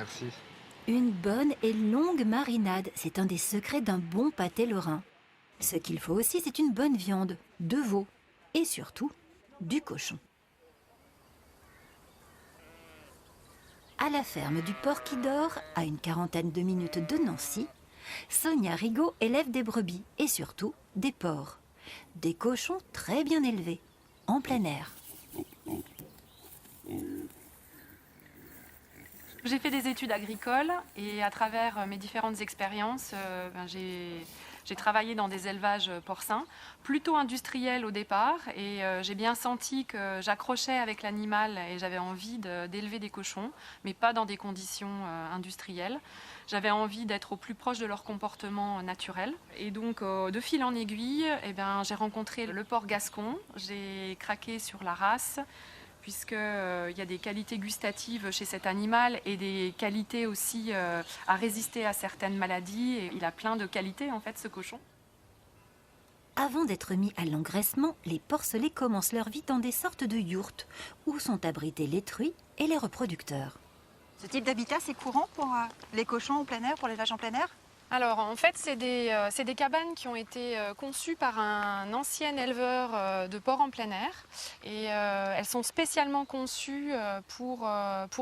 Merci. Une bonne et longue marinade, c'est un des secrets d'un bon pâté lorrain. Ce qu'il faut aussi, c'est une bonne viande, de veau et surtout du cochon. À la ferme du Port qui dort, à une quarantaine de minutes de Nancy, Sonia Rigaud élève des brebis et surtout des porcs. Des cochons très bien élevés, en plein air. J'ai fait des études agricoles et à travers mes différentes expériences, j'ai travaillé dans des élevages porcins, plutôt industriels au départ, et j'ai bien senti que j'accrochais avec l'animal et j'avais envie d'élever des cochons, mais pas dans des conditions industrielles. J'avais envie d'être au plus proche de leur comportement naturel. Et donc, de fil en aiguille, j'ai rencontré le porc gascon, j'ai craqué sur la race, puisqu'il y a des qualités gustatives chez cet animal et des qualités aussi à résister à certaines maladies. Et il a plein de qualités, en fait, ce cochon. Avant d'être mis à l'engraissement, les porcelets commencent leur vie dans des sortes de yourtes, où sont abrités les truies et les reproducteurs. Ce type d'habitat, c'est courant pour les cochons en plein air, pour l'élevage en plein air? Alors en fait, c'est des cabanes qui ont été conçues par un ancien éleveur de porcs en plein air. Et elles sont spécialement conçues pour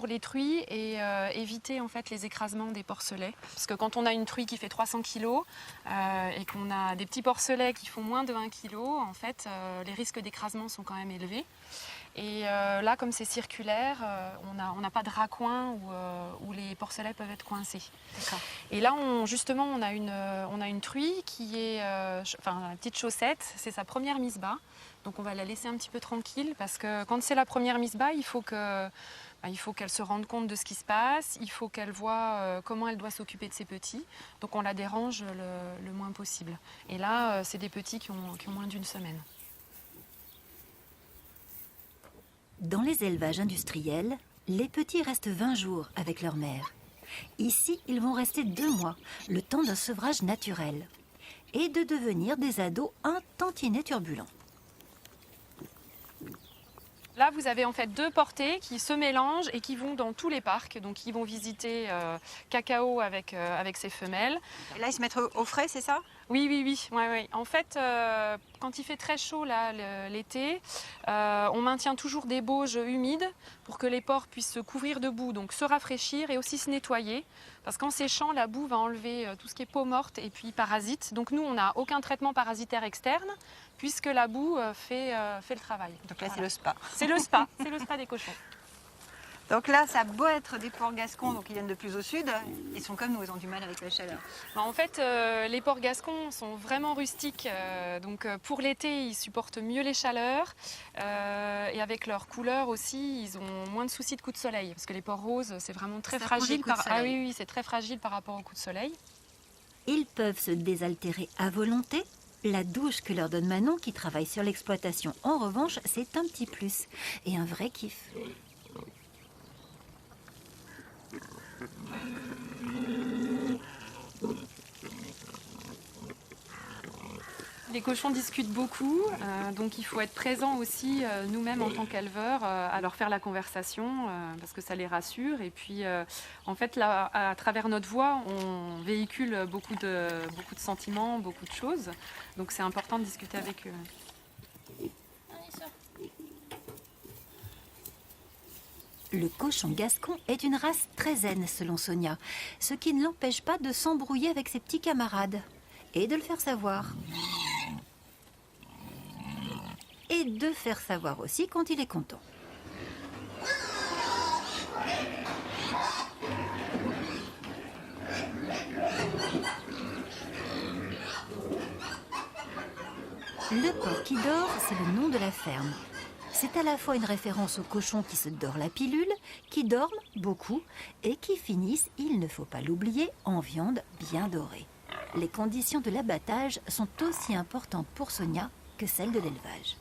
les truies et éviter en fait les écrasements des porcelets. Parce que quand on a une truie qui fait 300 kg et qu'on a des petits porcelets qui font moins de 1 kg, en fait, les risques d'écrasement sont quand même élevés. Et là, comme c'est circulaire, on n'a pas de raccoin où les porcelets peuvent être coincés. Et là, justement, on a une truie qui est, la petite chaussette, c'est sa première mise bas. Donc on va la laisser un petit peu tranquille parce que quand c'est la première mise bas, il faut qu'elle se rende compte de ce qui se passe, il faut qu'elle voit comment elle doit s'occuper de ses petits. Donc on la dérange le moins possible. Et là, c'est des petits qui ont moins d'une semaine. Dans les élevages industriels, les petits restent 20 jours avec leur mère. Ici, ils vont rester 2 mois, le temps d'un sevrage naturel, et de devenir des ados un tantinet turbulents. Là, vous avez en fait 2 portées qui se mélangent et qui vont dans tous les parcs. Donc, ils vont visiter Cacao avec ses femelles. Et là, ils se mettent au frais, c'est ça? Oui. Ouais. En fait, quand il fait très chaud l'été, on maintient toujours des bauges humides pour que les porcs puissent se couvrir de boue, donc se rafraîchir et aussi se nettoyer. Parce qu'en séchant, la boue va enlever tout ce qui est peau morte et puis parasites. Donc nous, on n'a aucun traitement parasitaire externe puisque la boue fait le travail. Donc là, Voilà. c'est le spa. C'est le spa des cochons. Donc là, ça a beau être des porcs gascons, donc ils viennent de plus au sud, ils sont comme nous, ils ont du mal avec la chaleur. En fait, les porcs gascons sont vraiment rustiques. Donc pour l'été, ils supportent mieux les chaleurs. Et avec leur couleur aussi, ils ont moins de soucis de coups de soleil. Parce que les porcs roses, c'est vraiment très fragile. Ah oui, c'est très fragile par rapport aux coups de soleil. Ils peuvent se désaltérer à volonté. La douche que leur donne Manon, qui travaille sur l'exploitation, en revanche, c'est un petit plus et un vrai kiff. Les cochons discutent beaucoup, donc il faut être présent aussi nous-mêmes en tant qu'éleveurs à leur faire la conversation parce que ça les rassure. Et puis en fait là, à travers notre voix, on véhicule beaucoup de sentiments, beaucoup de choses. Donc c'est important de discuter avec eux. Le cochon gascon est une race très zen selon Sonia, ce qui ne l'empêche pas de s'embrouiller avec ses petits camarades et de le faire savoir. Et de faire savoir aussi quand il est content. Le porc qui dort, c'est le nom de la ferme. C'est à la fois une référence aux cochons qui se dorent la pilule, qui dorment beaucoup et qui finissent, il ne faut pas l'oublier, en viande bien dorée. Les conditions de l'abattage sont aussi importantes pour Sonia que celles de l'élevage.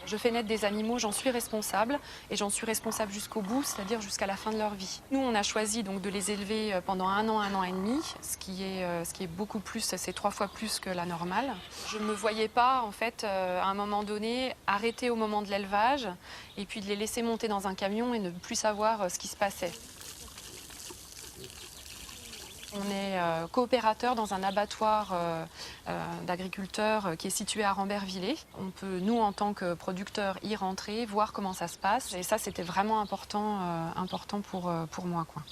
Je fais naître des animaux, j'en suis responsable et j'en suis responsable jusqu'au bout, c'est-à-dire jusqu'à la fin de leur vie. Nous, on a choisi donc de les élever pendant 1 an et demi, ce qui est beaucoup plus, c'est 3 fois plus que la normale. Je ne me voyais pas, en fait, à un moment donné, arrêter au moment de l'élevage et puis de les laisser monter dans un camion et ne plus savoir ce qui se passait. On est coopérateur dans un abattoir d'agriculteurs qui est situé à Rambervillers. On peut, nous, en tant que producteurs, y rentrer, voir comment ça se passe. Et ça, c'était vraiment important pour moi, quoi.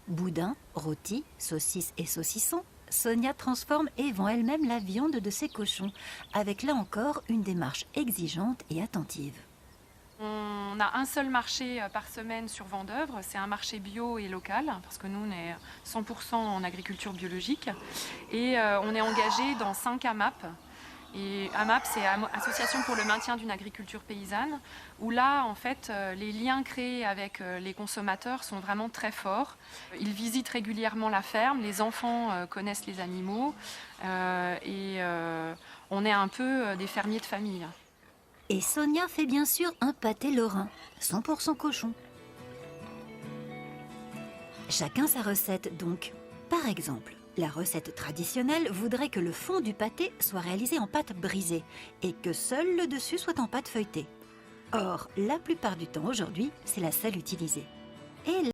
Boudin, rôti, saucisses et saucissons, Sonia transforme et vend elle-même la viande de ses cochons, avec là encore une démarche exigeante et attentive. On a un seul marché par semaine sur Vendeuvre, c'est un marché bio et local, parce que nous on est 100% en agriculture biologique. Et on est engagé dans 5 AMAP. Et AMAP, c'est Association pour le maintien d'une agriculture paysanne, où là, en fait, les liens créés avec les consommateurs sont vraiment très forts. Ils visitent régulièrement la ferme, les enfants connaissent les animaux, et on est un peu des fermiers de famille. Et Sonia fait bien sûr un pâté lorrain, 100% cochon. Chacun sa recette donc. Par exemple, la recette traditionnelle voudrait que le fond du pâté soit réalisé en pâte brisée et que seul le dessus soit en pâte feuilletée. Or, la plupart du temps aujourd'hui, c'est la seule utilisée. Et